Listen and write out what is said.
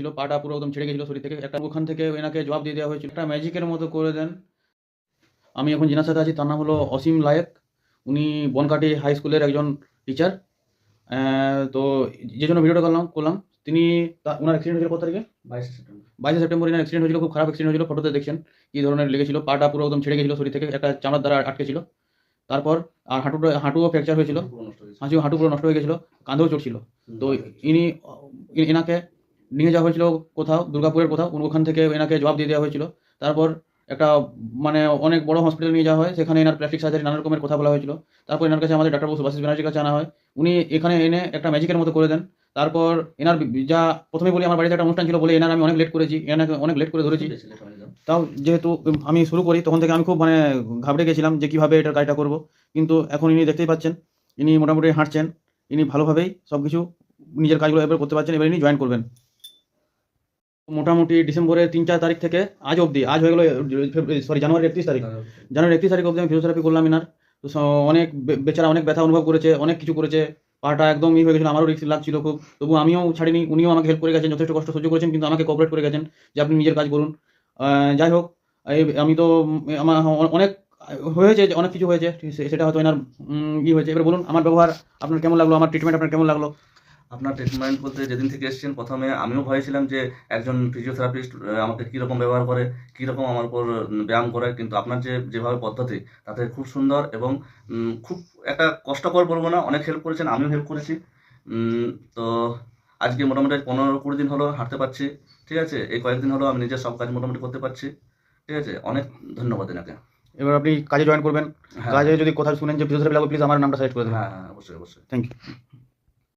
হয়েছিল, পাটা পুরো একদম ছেড়ে গেছিলো শরীর থেকে। একটা ওখান থেকে এনাকে জবাব দিয়ে দেওয়া হয়েছিল, একটা ম্যাজিকের মতো করে দেন। আমি এখন যেনার সাথে আছি তার নাম হলো অসীম লায়েক। উনি বনকাটি হাই স্কুলের একজন টিচার। তো যে জন্য ভিডিওটা করলাম তিনি ওনার অ্যাক্সিডেন্ট হয়েছিল কত তারিখে? 22শে সেপ্টেম্বর এনার অ্যাক্সিডেন্ট হয়েছিল। খুব খারাপ অ্যাক্সিডেন্ট হয়েছিল। ফটোতে দেখছেন কী ধরনের লেগেছিল, পাটা পুরো একদম ছেড়ে গেছিলো শরীর থেকে, একটা চামড়ার দ্বারা আটকে ছিল। তারপর আর হাঁটুও ফ্র্যাকচার হয়েছিল, হাঁটু পুরো নষ্ট হয়ে গেছিলো, কাঁধেও চোট ছিল। তো এনাকে নিয়ে যাওয়া হয়েছিল কোথাও, দুর্গাপুরের কোথাও। ওখান থেকে এনাকে জবাব দিয়ে দেওয়া হয়েছিল। তারপর একটা মানে অনেক বড় হসপিটালে নিয়ে যাওয়া হয়, সেখানে এনার প্লাস্টিক সার্জারি নানা রকমের কথা বলা হয়েছিল। তারপর এনার কাছে আমাদের ডাক্তার সুভাষিস ব্যানার্জির কাছে আনা হয়। উনি এখানে এনে একটা ম্যাজিকের মতো করে দেন। তারপর এনার যা প্রথমে বলি, আমার বাড়িতে একটা অনুষ্ঠান ছিল বলে এনার আমি অনেক লেট করেছি, এনাকে অনেক লেট করে ধরেছি। তাও যেহেতু আমি শুরু করি তখন থেকে আমি খুব ঘাবড়ে গেছিলাম যে কীভাবে এটার কাজটা করব। কিন্তু এখন ইনি দেখতেই পাচ্ছেন, ইনি মোটামুটি হাঁটছেন, ইনি ভালোভাবেই সব কিছু নিজের কাজগুলো এবার করতে পারছেন। এবার ইনি জয়েন করবেন মোটামুটি ডিসেম্বরের 3-4 তারিখ থেকে আজ অবধি। আজ হয়ে গেলো জানুয়ারির 31 তারিখ। জানুয়ারি 31 তারিখ অবধি আমি ফিজিওথেরাপি করলাম এনার। তো অনেক বেচারা অনেক ব্যথা অনুভব করেছে, অনেক কিছু করেছে। পাটা একদম হয়ে গেছিলো, আমারও রিস্ক লাগছিল খুব। তবু আমিও ছাড়িনি, উনিও আমাকে হেল্প করে গেছেন, যথেষ্ট কষ্ট সহ্য করেছেন, কিন্তু আমাকে কোঅপারেট করে গেছেন যে আপনি নিজের কাজ করুন। যাই হোক, আমি তো আমার অনেক হয়েছে, অনেক কিছু হয়েছে, সেটা হয়তো এনার হয়েছে। এবার বলুন আমার ব্যবহার আপনার কেমন লাগলো, আমার ট্রিটমেন্ট আপনার কেমন লাগলো? আপনার ট্রিটমেন্ট বলতে যেদিন থেকে এসেছেন প্রথমে আমিও ভয় ছিলাম যে একজন ফিজিওথেরাপিস্ট আমাকে কীরকম ব্যবহার করে, কীরকম আমার উপর ব্যায়াম করে, কিন্তু আপনার যেভাবে পদ্ধতি তাতে খুব সুন্দর এবং খুব একটা কষ্টকর বলবো না, অনেক হেল্প করেছেন, আমিও হেল্প করেছি। তো আজকে মোটামুটি 15-20 দিন হলো হাঁটতে পারছি। ঠিক আছে, এই কয়েকদিন হলো আমি নিজের সব কাজ মোটামুটি করতে পারছি। ঠিক আছে, অনেক ধন্যবাদ এনাকে। এবার আপনি কাজে জয়েন করবেন। হ্যাঁ, কাজে যদি কোথাও শুনেন যে ফিজিওথেরাপি লাগবে, প্লিজ আমার নামটা সাজেস্ট করে দেবেন। হ্যাঁ, হ্যাঁ, অবশ্যই অবশ্যই। Thank you.